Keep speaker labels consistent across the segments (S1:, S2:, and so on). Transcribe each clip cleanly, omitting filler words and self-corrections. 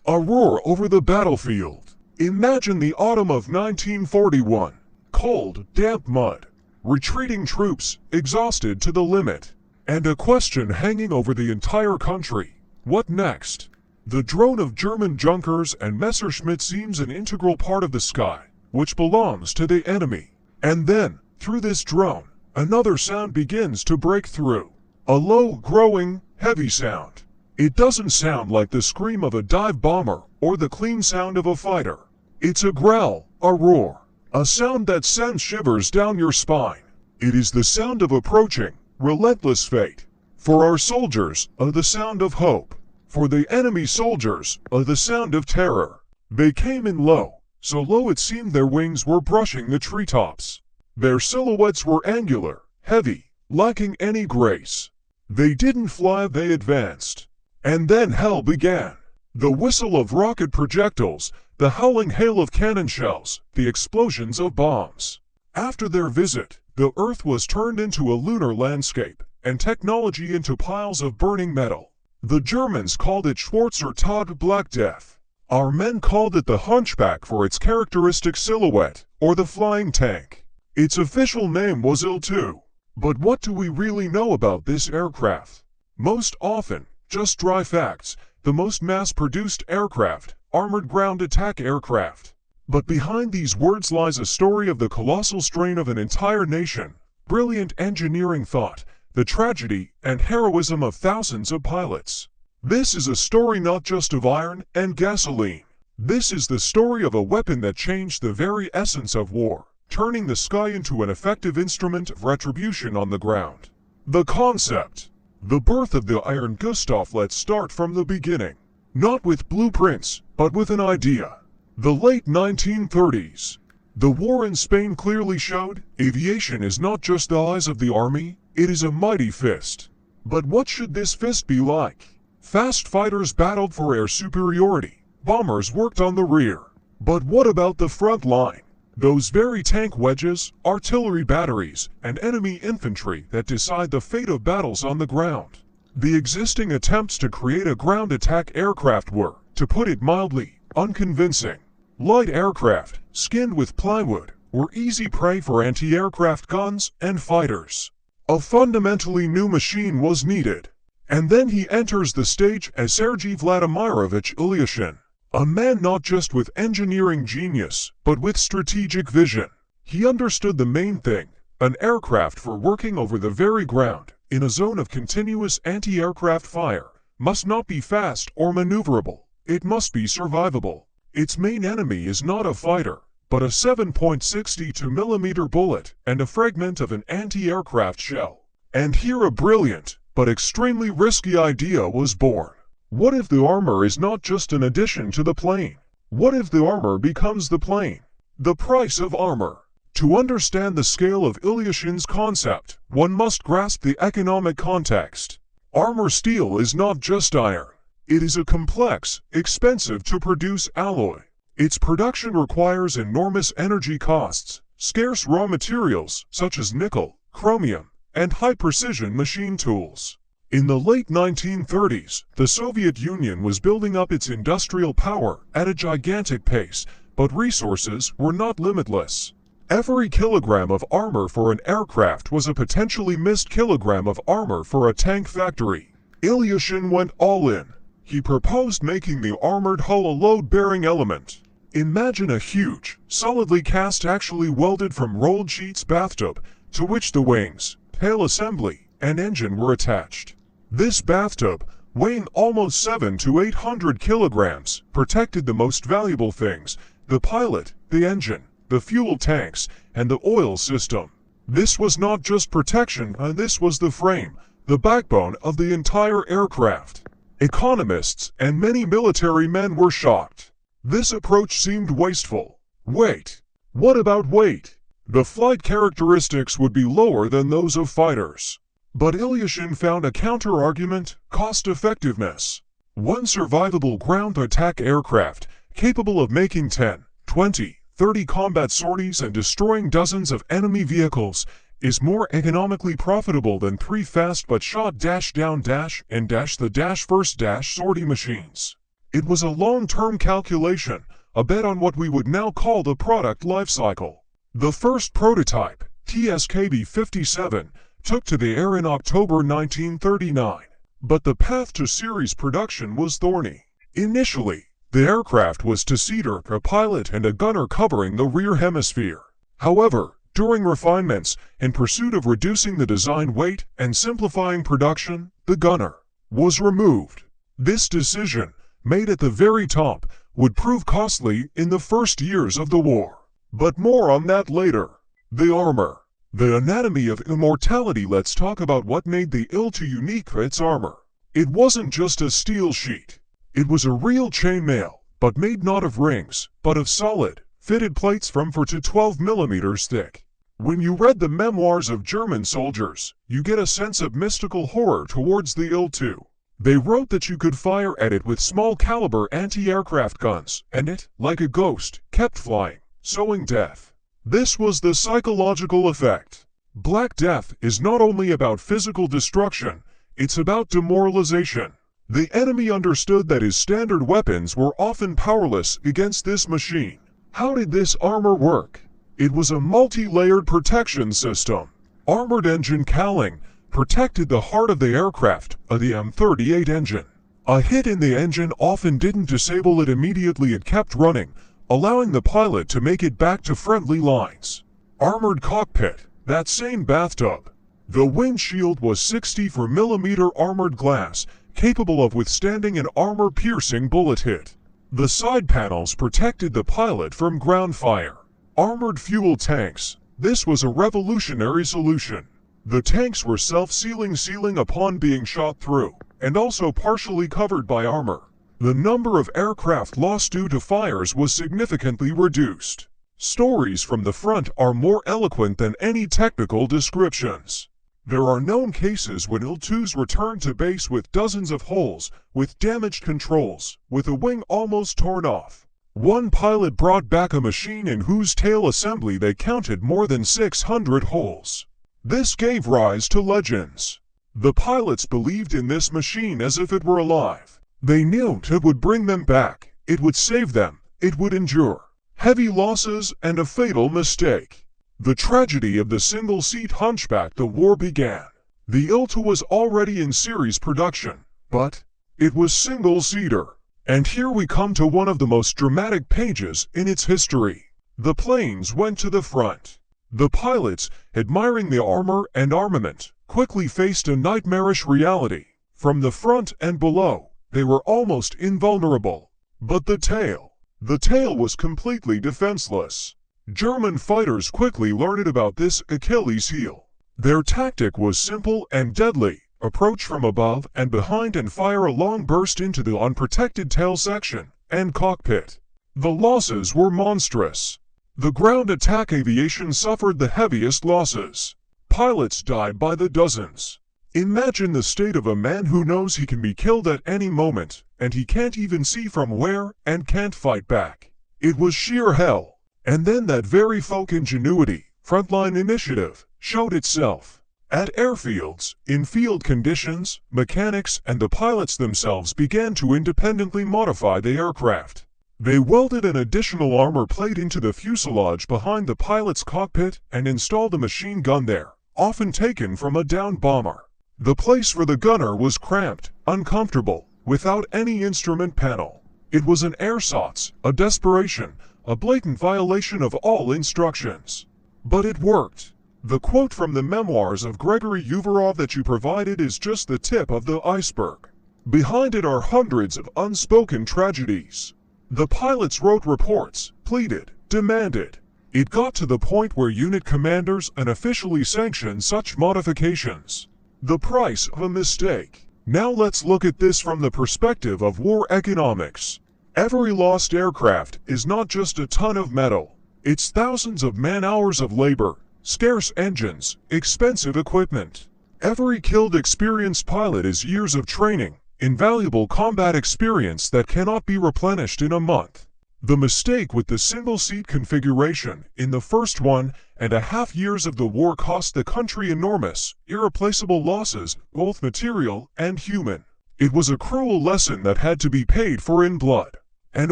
S1: A roar over the battlefield. Imagine the autumn of 1941. Cold, damp mud. Retreating troops, exhausted to the limit. And a question hanging over the entire country. What next? The drone of German Junkers and Messerschmitt seems an integral part of the sky, which belongs to the enemy. And then, through this drone, another sound begins to break through. A low, growing, heavy sound. It doesn't sound like the scream of a dive bomber or the clean sound of a fighter. It's a growl, a roar, a sound that sends shivers down your spine. It is the sound of approaching, relentless fate. For our soldiers, the sound of hope. For the enemy soldiers, the sound of terror. They came in low, so low it seemed their wings were brushing the treetops. Their silhouettes were angular, heavy, lacking any grace. They didn't fly, they advanced. And then hell began. The whistle of rocket projectiles, the howling hail of cannon shells, the explosions of bombs. After their visit, the Earth was turned into a lunar landscape, and technology into piles of burning metal. The Germans called it Schwarzer Tag, Black Death. Our men called it the Hunchback for its characteristic silhouette, or the Flying Tank. Its official name was IL-2. But what do we really know about this aircraft? Most often, just dry facts, the most mass-produced aircraft, armored ground attack aircraft. But behind these words lies a story of the colossal strain of an entire nation, brilliant engineering thought, the tragedy and heroism of thousands of pilots. This is a story not just of iron and gasoline. This is the story of a weapon that changed the very essence of war, turning the sky into an effective instrument of retribution on the ground. The concept. The birth of the Iron Gustav. Let's start from the beginning. Not with blueprints, but with an idea. The late 1930s. The war in Spain clearly showed, aviation is not just the eyes of the army, it is a mighty fist. But what should this fist be like? Fast fighters battled for air superiority. Bombers worked on the rear. But what about the front line? Those very tank wedges, artillery batteries, and enemy infantry that decide the fate of battles on the ground. The existing attempts to create a ground attack aircraft were, to put it mildly, unconvincing. Light aircraft, skinned with plywood, were easy prey for anti-aircraft guns and fighters. A fundamentally new machine was needed. And then he enters the stage as Sergei Vladimirovich Ilyushin. A man not just with engineering genius, but with strategic vision. He understood the main thing, an aircraft for working over the very ground, in a zone of continuous anti-aircraft fire, must not be fast or maneuverable. It must be survivable. Its main enemy is not a fighter, but a 7.62mm bullet and a fragment of an anti-aircraft shell. And here a brilliant, but extremely risky idea was born. What if the armor is not just an addition to the plane? What if the armor becomes the plane? The price of armor. To understand the scale of Ilyushin's concept, one must grasp the economic context. Armor steel is not just iron. It is a complex, expensive to produce alloy. Its production requires enormous energy costs, scarce raw materials such as nickel, chromium, and high-precision machine tools. In the late 1930s, the Soviet Union was building up its industrial power at a gigantic pace, but resources were not limitless. Every kilogram of armor for an aircraft was a potentially missed kilogram of armor for a tank factory. Ilyushin went all in. He proposed making the armored hull a load-bearing element. Imagine a huge, solidly cast actually welded from rolled sheets bathtub, to which the wings, tail assembly, and engine were attached. This bathtub, weighing almost 700 to 800 kilograms, protected the most valuable things, the pilot, the engine, the fuel tanks, and the oil system. This was not just protection, this was the frame, the backbone of the entire aircraft. Economists and many military men were shocked. This approach seemed wasteful. Weight. What about weight? The flight characteristics would be lower than those of fighters. But Ilyushin found a counter-argument, cost-effectiveness. One survivable ground attack aircraft, capable of making 10, 20, 30 combat sorties and destroying dozens of enemy vehicles, is more economically profitable than 3 fast but shot -down- and -the- first- sortie machines. It was a long-term calculation, a bet on what we would now call the product life cycle. The first prototype, TSKB-57, took to the air in October 1939, but the path to series production was thorny. Initially, the aircraft was two-seater, a pilot and a gunner covering the rear hemisphere. However, during refinements, in pursuit of reducing the design weight and simplifying production, the gunner was removed. This decision, made at the very top, would prove costly in the first years of the war. But more on that later. The armor. The anatomy of immortality. Let's talk about what made the IL-2 unique. Its armor. It wasn't just a steel sheet. It was a real chainmail, but made not of rings, but of solid, fitted plates from 4 to 12 millimeters thick. When you read the memoirs of German soldiers, you get a sense of mystical horror towards the IL-2. They wrote that you could fire at it with small-caliber anti-aircraft guns, and it, like a ghost, kept flying, sowing death. This was the psychological effect. Black Death is not only about physical destruction, it's about demoralization. The enemy understood that his standard weapons were often powerless against this machine. How did this armor work? It was a multi-layered protection system. Armored engine cowling protected the heart of the aircraft, the M38 engine. A hit in the engine often didn't disable it immediately. It kept running, allowing the pilot to make it back to friendly lines. Armored cockpit, that same bathtub. The windshield was 64mm armored glass, capable of withstanding an armor-piercing bullet hit. The side panels protected the pilot from ground fire. Armored fuel tanks. This was a revolutionary solution. The tanks were self-sealing upon being shot through, and also partially covered by armor. The number of aircraft lost due to fires was significantly reduced. Stories from the front are more eloquent than any technical descriptions. There are known cases when IL-2s returned to base with dozens of holes, with damaged controls, with a wing almost torn off. One pilot brought back a machine in whose tail assembly they counted more than 600 holes. This gave rise to legends. The pilots believed in this machine as if it were alive. They knew it would bring them back, it would save them, it would endure. Heavy losses and a fatal mistake. The tragedy of the single-seat hunchback. The war began. The IL-2 was already in series production, but it was single-seater. And here we come to one of the most dramatic pages in its history. The planes went to the front. The pilots, admiring the armor and armament, quickly faced a nightmarish reality. From the front and below, they were almost invulnerable. But the tail was completely defenseless. German fighters quickly learned about this Achilles heel. Their tactic was simple and deadly. Approach from above and behind and fire a long burst into the unprotected tail section and cockpit. The losses were monstrous. The ground attack aviation suffered the heaviest losses. Pilots died by the dozens. Imagine the state of a man who knows he can be killed at any moment, and he can't even see from where and can't fight back. It was sheer hell. And then that very folk ingenuity, frontline initiative, showed itself. At airfields, in field conditions, mechanics and the pilots themselves began to independently modify the aircraft. They welded an additional armor plate into the fuselage behind the pilot's cockpit and installed a machine gun there, often taken from a downed bomber. The place for the gunner was cramped, uncomfortable, without any instrument panel. It was an ersatz, a desperation, a blatant violation of all instructions. But it worked. The quote from the memoirs of Gregory Uvarov that you provided is just the tip of the iceberg. Behind it are hundreds of unspoken tragedies. The pilots wrote reports, pleaded, demanded. It got to the point where unit commanders unofficially sanctioned such modifications. The price of a mistake. Now let's look at this from the perspective of war economics. Every lost aircraft is not just a ton of metal. It's thousands of man-hours of labor, scarce engines, expensive equipment. Every killed experienced pilot is years of training, invaluable combat experience that cannot be replenished in a month. The mistake with the single-seat configuration in the first 1.5 years of the war cost the country enormous, irreplaceable losses, both material and human. It was a cruel lesson that had to be paid for in blood. And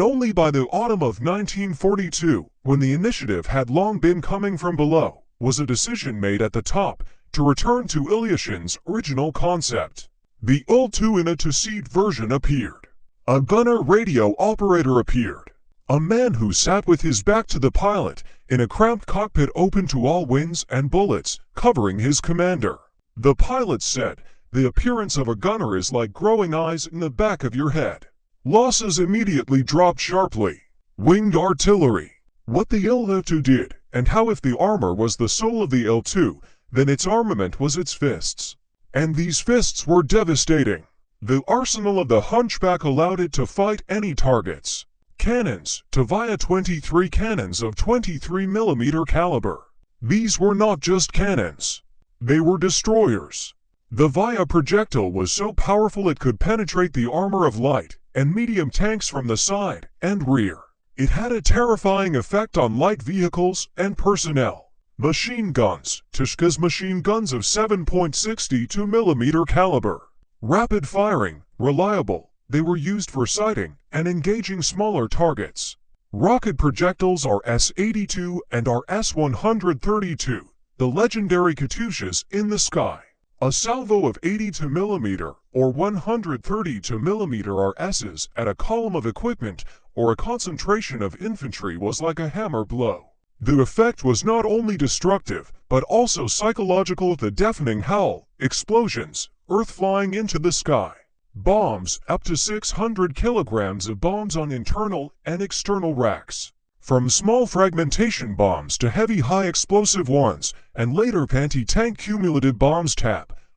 S1: only by the autumn of 1942, when the initiative had long been coming from below, was a decision made at the top to return to Ilyushin's original concept. The IL-2 in a two-seat version appeared. A gunner radio operator appeared. A man who sat with his back to the pilot in a cramped cockpit open to all winds and bullets, covering his commander. The pilot said, "The appearance of a gunner is like growing eyes in the back of your head." Losses immediately dropped sharply. Winged artillery. What the Il-2 did, and how if the armor was the soul of the Il-2, then its armament was its fists. And these fists were devastating. The arsenal of the Hunchback allowed it to fight any targets. Cannons, WWII 23 cannons of 23mm caliber. These were not just cannons. They were destroyers. The WWII projectile was so powerful it could penetrate the armor of light and medium tanks from the side and rear. It had a terrifying effect on light vehicles and personnel. Machine guns, Tishka's machine guns of 7.62mm caliber. Rapid firing, reliable, they were used for sighting and engaging smaller targets. Rocket projectiles are S-82 and are S-132, the legendary Katyushas in the sky. A salvo of 82mm or 132mm RSs at a column of equipment or a concentration of infantry was like a hammer blow. The effect was not only destructive, but also psychological. The deafening howl, explosions, earth flying into the sky. Bombs, up to 600 kilograms of bombs on internal and external racks. From small fragmentation bombs to heavy high explosive ones, and later anti-tank cumulative bombs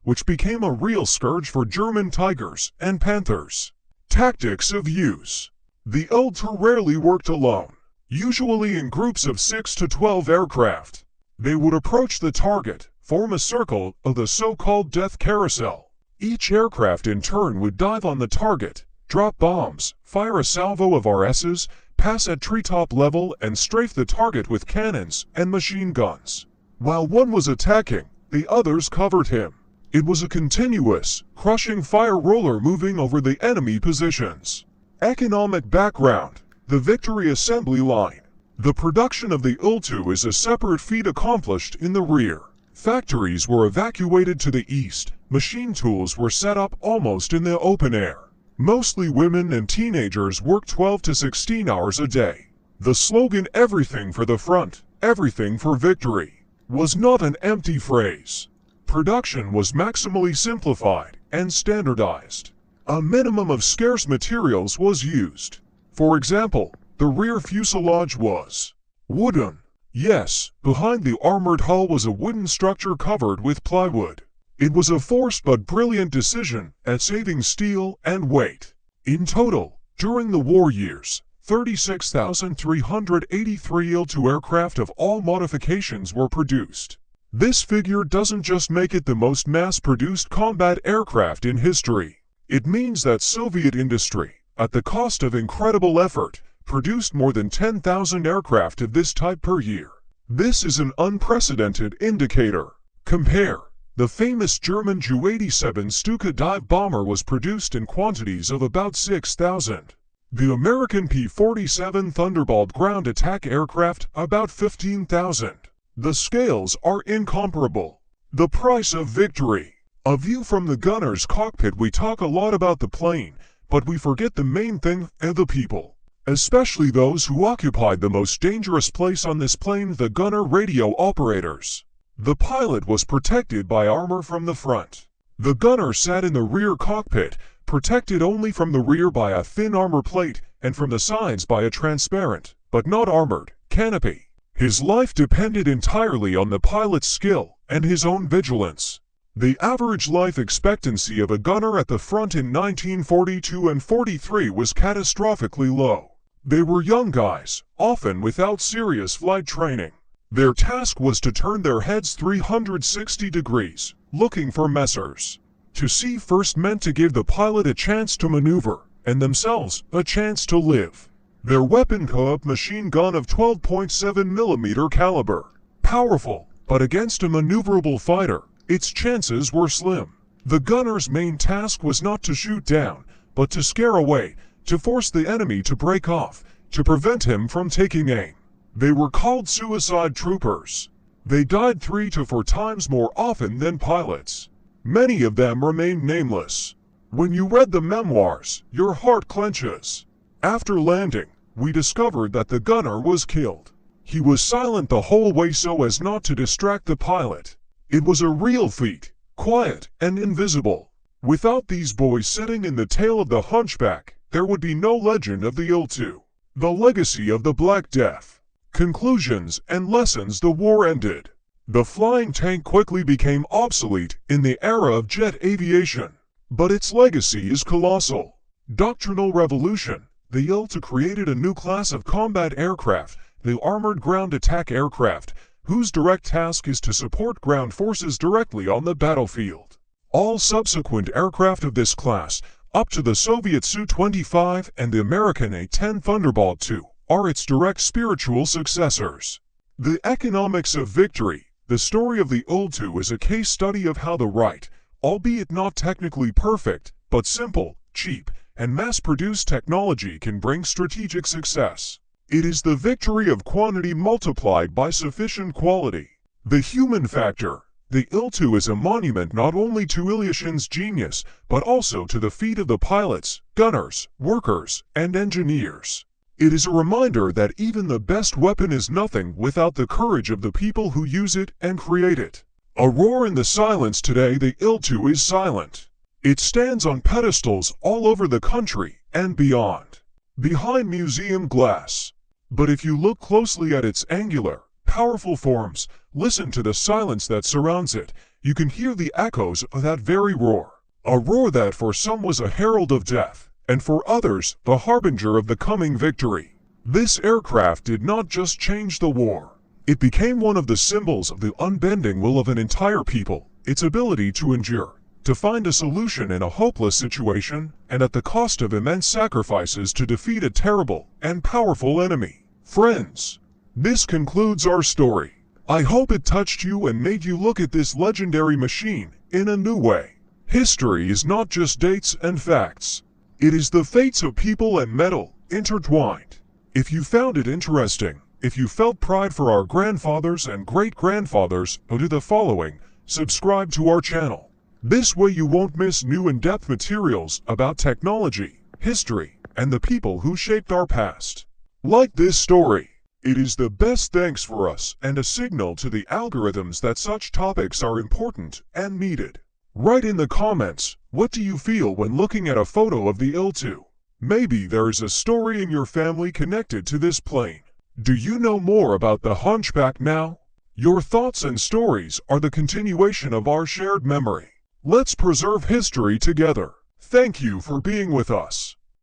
S1: which became a real scourge for German Tigers and Panthers. Tactics of use. The Il-2 rarely worked alone, usually in groups of 6 to 12 aircraft. They would approach the target, form a circle of the so-called death carousel. Each aircraft in turn would dive on the target, drop bombs, fire a salvo of RSs, pass at treetop level and strafe the target with cannons and machine guns. While one was attacking, the others covered him. It was a continuous, crushing fire roller moving over the enemy positions. Economic background. The Victory Assembly Line. The production of the Il-2 is a separate feat accomplished in the rear. Factories were evacuated to the east. Machine tools were set up almost in the open air. Mostly women and teenagers worked 12 to 16 hours a day. The slogan "Everything for the front, everything for victory" was not an empty phrase. Production was maximally simplified and standardized. A minimum of scarce materials was used. For example, the rear fuselage was wooden. Yes, behind the armored hull was a wooden structure covered with plywood. It was a forced but brilliant decision at saving steel and weight. In total, during the war years, 36,383 Il-2 aircraft of all modifications were produced. This figure doesn't just make it the most mass-produced combat aircraft in history. It means that Soviet industry, at the cost of incredible effort, produced more than 10,000 aircraft of this type per year. This is an unprecedented indicator. Compare. The famous German Ju-87 Stuka dive bomber was produced in quantities of about 6,000. The American P-47 Thunderbolt ground attack aircraft about 15,000. The scales are incomparable. The price of victory. A view from the gunner's cockpit. We talk a lot about the plane, but we forget the main thing, the people. Especially those who occupied the most dangerous place on this plane, the gunner radio operators. The pilot was protected by armor from the front. The gunner sat in the rear cockpit, protected only from the rear by a thin armor plate and from the sides by a transparent, but not armored, canopy. His life depended entirely on the pilot's skill and his own vigilance. The average life expectancy of a gunner at the front in 1942 and 43 was catastrophically low. They were young guys, often without serious flight training. Their task was to turn their heads 360 degrees, looking for messers. To see first meant to give the pilot a chance to maneuver, and themselves a chance to live. Their weapon co-op machine gun of 12.7mm caliber. Powerful, but against a maneuverable fighter, its chances were slim. The gunner's main task was not to shoot down, but to scare away, to force the enemy to break off, to prevent him from taking aim. They were called suicide troopers. They died 3 to 4 times more often than pilots. Many of them remain nameless. When you read the memoirs, your heart clenches. After landing, we discovered that the gunner was killed. He was silent the whole way so as not to distract the pilot. It was a real feat, quiet and invisible. Without these boys sitting in the tail of the Hunchback, there would be no legend of the IL-2. The legacy of the Black Death. Conclusions and lessons. The war ended. The flying tank quickly became obsolete in the era of jet aviation. But its legacy is colossal. Doctrinal revolution. The IL-2 created a new class of combat aircraft, the armored ground attack aircraft, whose direct task is to support ground forces directly on the battlefield. All subsequent aircraft of this class, up to the Soviet Su-25 and the American A-10 Thunderbolt II, are its direct spiritual successors. The economics of victory. The story of the IL-2 is a case study of how the right, albeit not technically perfect, but simple, cheap, and mass-produced technology can bring strategic success. It is the victory of quantity multiplied by sufficient quality. The human factor. The IL-2 is a monument not only to Ilyushin's genius, but also to the feat of the pilots, gunners, workers, and engineers. It is a reminder that even the best weapon is nothing without the courage of the people who use it and create it. A roar in the silence. Today the IL-2 is silent. It stands on pedestals all over the country and beyond, behind museum glass. But if you look closely at its angular, powerful forms, listen to the silence that surrounds it, you can hear the echoes of that very roar. A roar that for some was a herald of death, and for others, the harbinger of the coming victory. This aircraft did not just change the war. It became one of the symbols of the unbending will of an entire people, its ability to endure, to find a solution in a hopeless situation, and at the cost of immense sacrifices to defeat a terrible and powerful enemy. Friends, this concludes our story. I hope it touched you and made you look at this legendary machine in a new way. History is not just dates and facts. It is the fates of people and metal intertwined. If you found it interesting, if you felt pride for our grandfathers and great-grandfathers, do the following: subscribe to our channel. This way you won't miss new in-depth materials about technology, history, and the people who shaped our past. Like this story. It is the best thanks for us and a signal to the algorithms that such topics are important and needed. Write in the comments, what do you feel when looking at a photo of the IL-2? Maybe there is a story in your family connected to this plane. Do you know more about the Hunchback now? Your thoughts and stories are the continuation of our shared memory. Let's preserve history together. Thank you for being with us.